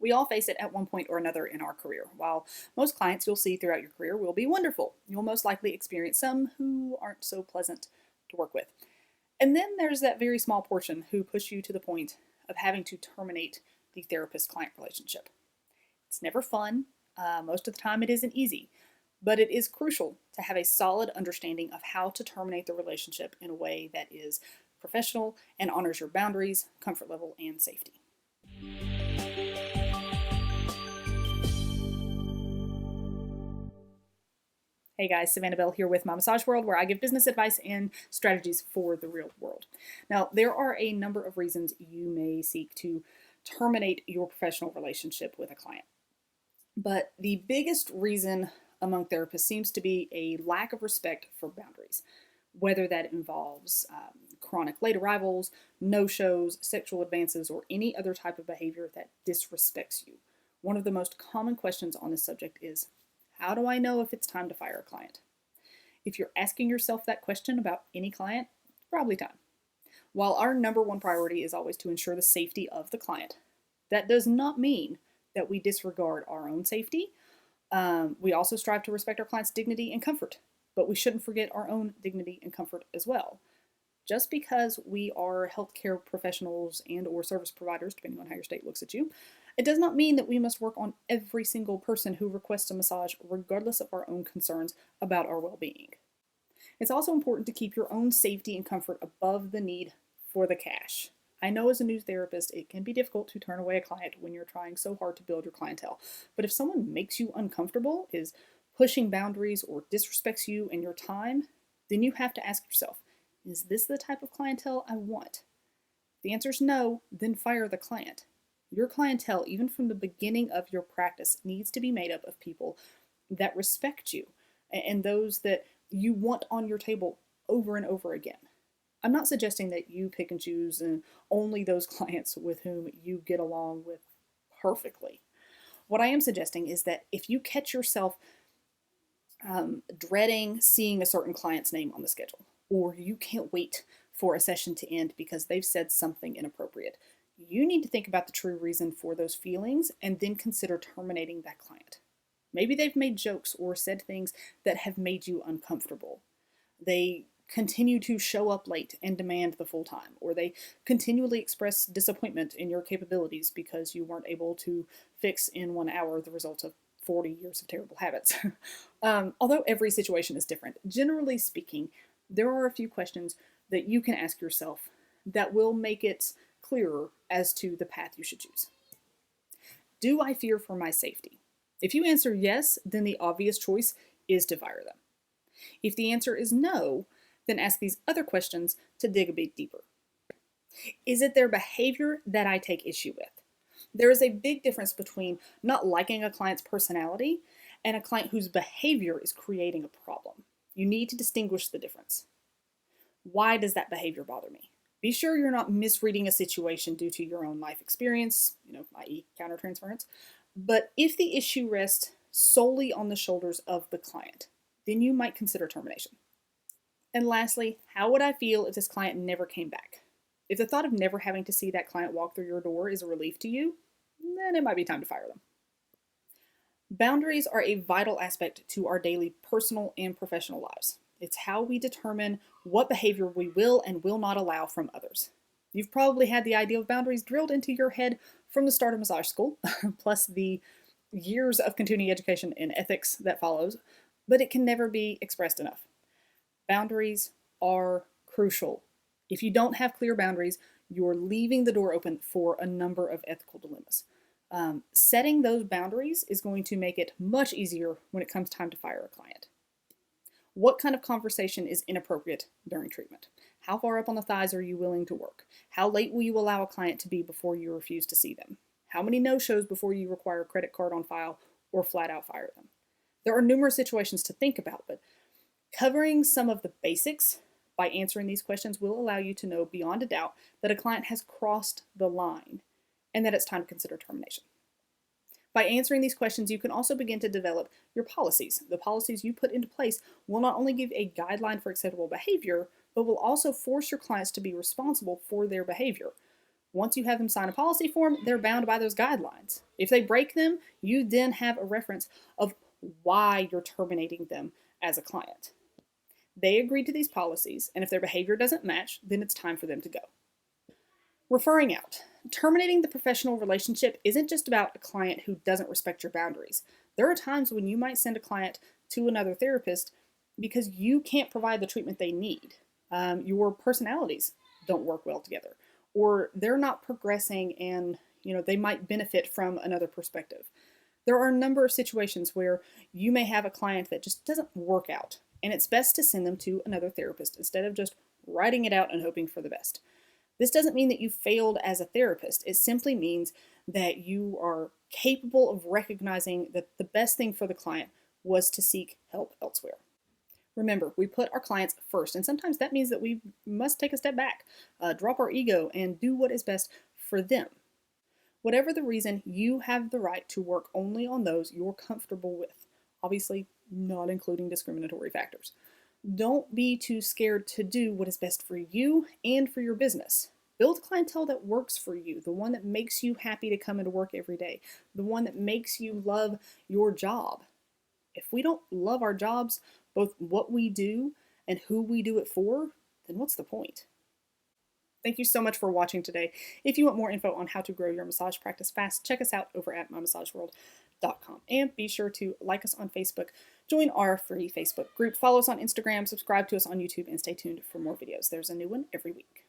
We all face it at one point or another in our career. While most clients you'll see throughout your career will be wonderful, you'll most likely experience some who aren't so pleasant to work with. And then there's that very small portion who push you to the point of having to terminate the therapist client relationship. It's never fun. Most of the time, it isn't easy, but it is crucial to have a solid understanding of how to terminate the relationship in a way that is professional and honors your boundaries, comfort level, and safety. Hey guys, Savannah Bell here with My Massage World, where I give business advice and strategies for the real world. Now, there are a number of reasons you may seek to terminate your professional relationship with a client. But the biggest reason among therapists seems to be a lack of respect for boundaries, whether that involves chronic late arrivals, no-shows, sexual advances, or any other type of behavior that disrespects you. One of the most common questions on this subject is, how do I know if it's time to fire a client? If you're asking yourself that question about any client, it's probably time. While our number one priority is always to ensure the safety of the client, that does not mean that we disregard our own safety. We also strive to respect our clients' dignity and comfort, but we shouldn't forget our own dignity and comfort as well. Just because we are healthcare professionals and or service providers, depending on how your state looks at you, it does not mean that we must work on every single person who requests a massage, regardless of our own concerns about our well-being. It's also important to keep your own safety and comfort above the need for the cash. I know as a new therapist, it can be difficult to turn away a client when you're trying so hard to build your clientele. But if someone makes you uncomfortable, is pushing boundaries, or disrespects you and your time, then you have to ask yourself, is this the type of clientele I want? If the answer is no, then fire the client. Your clientele, even from the beginning of your practice, needs to be made up of people that respect you and those that you want on your table over and over again. I'm not suggesting that you pick and choose and only those clients with whom you get along with perfectly. What I am suggesting is that if you catch yourself dreading seeing a certain client's name on the schedule, or you can't wait for a session to end because they've said something inappropriate, you need to think about the true reason for those feelings and then consider terminating that client. Maybe they've made jokes or said things that have made you uncomfortable. They continue to show up late and demand the full time, or they continually express disappointment in your capabilities because you weren't able to fix in 1 hour the results of 40 years of terrible habits. Although every situation is different, generally speaking, there are a few questions that you can ask yourself that will make it clearer as to the path you should choose. Do I fear for my safety? If you answer yes, then the obvious choice is to fire them. If the answer is no, then ask these other questions to dig a bit deeper. Is it their behavior that I take issue with? There is a big difference between not liking a client's personality and a client whose behavior is creating a problem. You need to distinguish the difference. Why does that behavior bother me? Be sure you're not misreading a situation due to your own life experience, i.e. countertransference. But if the issue rests solely on the shoulders of the client, then you might consider termination. And lastly, how would I feel if this client never came back? If the thought of never having to see that client walk through your door is a relief to you, then it might be time to fire them. Boundaries are a vital aspect to our daily personal and professional lives. It's how we determine what behavior we will and will not allow from others. You've probably had the idea of boundaries drilled into your head from the start of massage school, plus the years of continuing education in ethics that follows, but it can never be expressed enough. Boundaries are crucial. If you don't have clear boundaries, you're leaving the door open for a number of ethical dilemmas. Setting those boundaries is going to make it much easier when it comes time to fire a client. What kind of conversation is inappropriate during treatment? How far up on the thighs are you willing to work? How late will you allow a client to be before you refuse to see them? How many no-shows before you require a credit card on file or flat out fire them? There are numerous situations to think about, but covering some of the basics by answering these questions will allow you to know beyond a doubt that a client has crossed the line and that it's time to consider termination. By answering these questions, you can also begin to develop your policies. The policies you put into place will not only give a guideline for acceptable behavior, but will also force your clients to be responsible for their behavior. Once you have them sign a policy form, they're bound by those guidelines. If they break them, you then have a reference of why you're terminating them as a client. They agreed to these policies, and if their behavior doesn't match, then it's time for them to go. Referring out. Terminating the professional relationship isn't just about a client who doesn't respect your boundaries. There are times when you might send a client to another therapist because you can't provide the treatment they need. Your personalities don't work well together, or they're not progressing and they might benefit from another perspective. There are a number of situations where you may have a client that just doesn't work out, and it's best to send them to another therapist instead of just writing it out and hoping for the best. This doesn't mean that you failed as a therapist. It simply means that you are capable of recognizing that the best thing for the client was to seek help elsewhere. Remember, we put our clients first, and sometimes that means that we must take a step back, drop our ego, and do what is best for them. Whatever the reason, you have the right to work only on those you're comfortable with, obviously not including discriminatory factors. Don't be too scared to do what is best for you and for your business. Build clientele that works for you, the one that makes you happy to come into work every day, the one that makes you love your job. If we don't love our jobs, both what we do and who we do it for, then what's the point? Thank you so much for watching today. If you want more info on how to grow your massage practice fast, check us out over at mymassageworld.com. And be sure to like us on Facebook, join our free Facebook group, follow us on Instagram, subscribe to us on YouTube, and stay tuned for more videos. There's a new one every week.